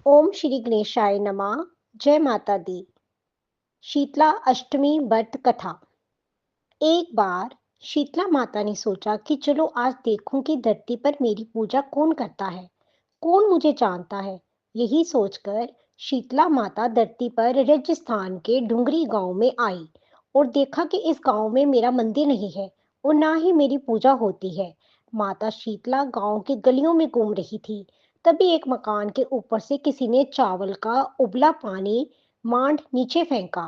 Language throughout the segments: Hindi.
ओम श्री गणेशाय नमः। जय माता दी। शीतला अष्टमी व्रत कथा। एक बार शीतला माता ने सोचा कि चलो आज देखूं कि धरती पर मेरी पूजा कौन करता है, कौन मुझे जानता है। यही सोचकर शीतला माता धरती पर राजस्थान के डुंगरी गांव में आई और देखा कि इस गांव में मेरा मंदिर नहीं है और ना ही मेरी पूजा होती है। माता शीतला गांव की गलियों में घूम रही थी। तभी एक मकान के ऊपर से किसी ने चावल का उबला पानी मांड नीचे फेंका।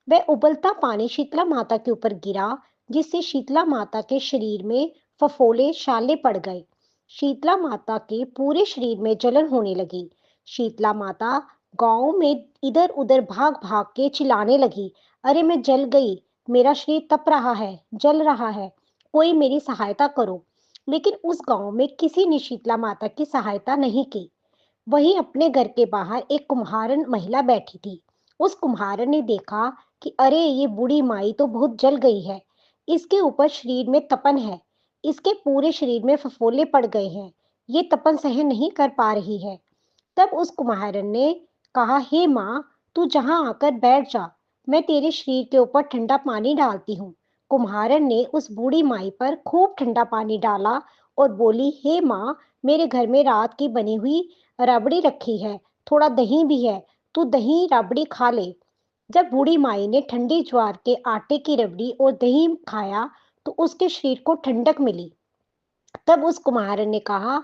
वह उबलता पानी शीतला माता के ऊपर गिरा, जिससे शीतला माता के शरीर में फफोले छाले पड़ गए। शीतला माता के पूरे शरीर में जलन होने लगी। शीतला माता गांव में इधर उधर भाग भाग के चिल्लाने लगी, अरे मैं जल गई, मेरा शरीर तप रहा है, जल रहा है, कोई मेरी सहायता करो। लेकिन उस गांव में किसी ने शीतला माता की सहायता नहीं की। वहीं अपने घर के बाहर एक कुम्हारन महिला बैठी थी। उस कुम्हारन ने देखा कि अरे ये बूढ़ी माई तो बहुत जल गई है, इसके ऊपर शरीर में तपन है, इसके पूरे शरीर में फफोले पड़ गए हैं, ये तपन सहन नहीं कर पा रही है। तब उस कुम्हारन ने कहा, हे माँ, तू जहाँ आकर बैठ जा, मैं तेरे शरीर के ऊपर ठंडा पानी डालती हूँ। कुम्हारन ने उस बूढ़ी माई पर खूब ठंडा पानी डाला और बोली, हे माँ, मेरे घर में रात की बनी हुई रबड़ी रखी है, थोड़ा दही भी है, तू दही रबड़ी खा ले। जब बूढ़ी माई ने ठंडी ज्वार के आटे की रबड़ी और दही खाया तो उसके शरीर को ठंडक मिली। तब उस कुम्हारन ने कहा,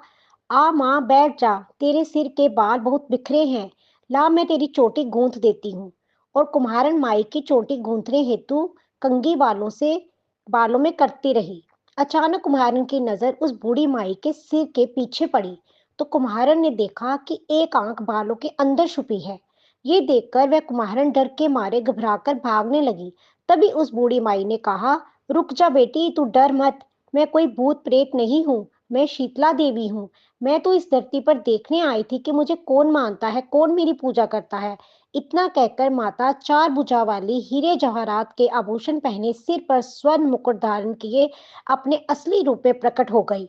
आ माँ बैठ जा, तेरे सिर के बाल बहुत बिखरे हैं, ला मैं तेरी चोटी गूंथ देती हूँ। और कुम्हारन माई की चोटी गूंथने हेतु कंघी बालों में करती रही। अचानक कुम्हारन की नजर उस बूढ़ी माई के सिर के पीछे पड़ी तो कुम्हारन ने देखा कि एक आंख बालों के अंदर छुपी है। ये देखकर वह कुम्हारन डर के मारे घबराकर भागने लगी। तभी उस बूढ़ी माई ने कहा, रुक जा बेटी, तू डर मत, मैं कोई भूत प्रेत नहीं हूँ, मैं शीतला देवी हूँ। मैं तो इस धरती पर देखने आई थी कि मुझे कौन मानता है, कौन मेरी पूजा करता है। इतना कहकर माता चार भुजा वाली हीरे जवाहरात के आभूषण पहने, सिर पर स्वर्ण मुकुट धारण किए अपने असली रूप में प्रकट हो गई।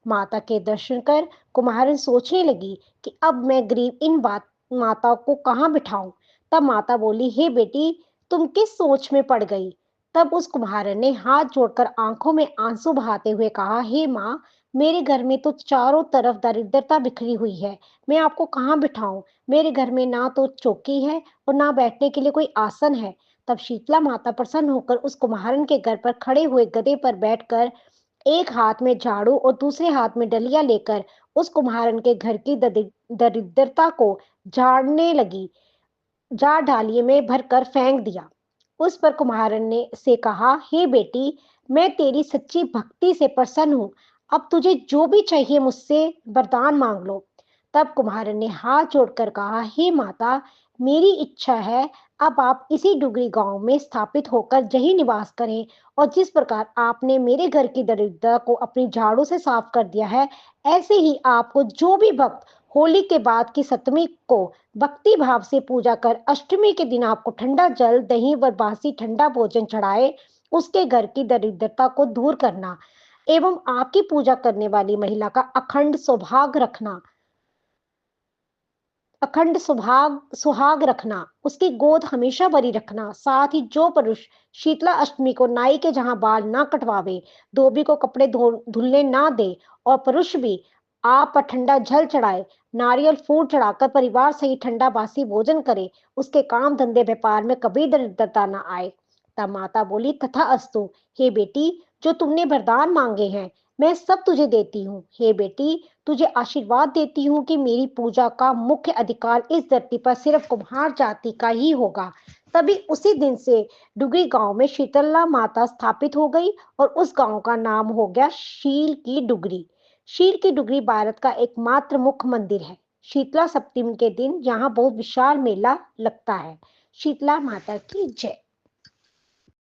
माता के दर्शन कर कुम्हारन सोचने लगी कि अब मैं गरीब इन बात माता को कहाँ बिठाऊं। तब माता बोली, हे बेटी, तुम किस सोच में पड़ गई। तब उस कुम्हारन ने हाथ जोड़कर आंखों में आंसू बहाते हुए कहा, हे माँ, मेरे घर में तो चारों तरफ दरिद्रता बिखरी हुई है, मैं आपको कहाँ बिठाऊं। मेरे घर में ना तो चौकी है और ना बैठने के लिए कोई आसन है। तब शीतला माता प्रसन्न होकर उस कुम्हारन के घर पर खड़े हुए गधे पर बैठकर एक हाथ में झाड़ू और दूसरे हाथ में डलिया लेकर उस कुम्हारन के घर की दरिद्रता को झाड़ने लगी। जार डालिये में भरकर फेंक दिया। उस पर कुम्हारन ने से कहा, हे बेटी, मैं तेरी सच्ची भक्ति से प्रसन्न हूँ, अब तुझे जो भी चाहिए मुझसे वरदान मांग लो। तब कुम्हारन ने हाथ जोड़कर कहा, हे माता, मेरी इच्छा है अब आप इसी डुगरी गांव में स्थापित होकर यही निवास करें और जिस प्रकार आपने मेरे घर की दरिद्रता को अपनी झाड़ू से साफ कर दिया है, ऐसे ही आपको जो भी भक्त होली के बाद की सप्तमी को भक्ति भाव से पूजा कर अष्टमी के दिन आपको ठंडा जल, दही व बासी ठंडा भोजन चढ़ाए, उसके घर की दरिद्रता को दूर करना एवं आपकी पूजा करने वाली महिला का अखंड सुहाग रखना, उसकी गोद हमेशा भरी रखना। साथ ही जो पुरुष शीतला अष्टमी को नाई के जहां बाल ना कटवावे, धोबी को कपड़े धुलने ना दे और पुरुष भी आप पर ठंडा जल चढ़ाए, नारियल फूल चढ़ाकर परिवार सहित ठंडा बासी भोजन करे, उसके काम धंधे व्यापार में कभी दरिद्रता ना आए। तब माता बोली, तथा अस्तु। हे बेटी, जो तुमने वरदान मांगे हैं मैं सब तुझे देती हूँ। हे बेटी, तुझे आशीर्वाद देती हूँ कि मेरी पूजा का मुख्य अधिकार इस धरती पर सिर्फ कुम्हार जाति का ही होगा। तभी उसी दिन से डुगरी गांव में शीतला माता स्थापित हो गई और उस गांव का नाम हो गया शील की डुगरी। शील की डुगरी भारत का एकमात्र मुख्य मंदिर है। शीतला सप्तमी के दिन यहाँ बहुत विशाल मेला लगता है। शीतला माता की जय।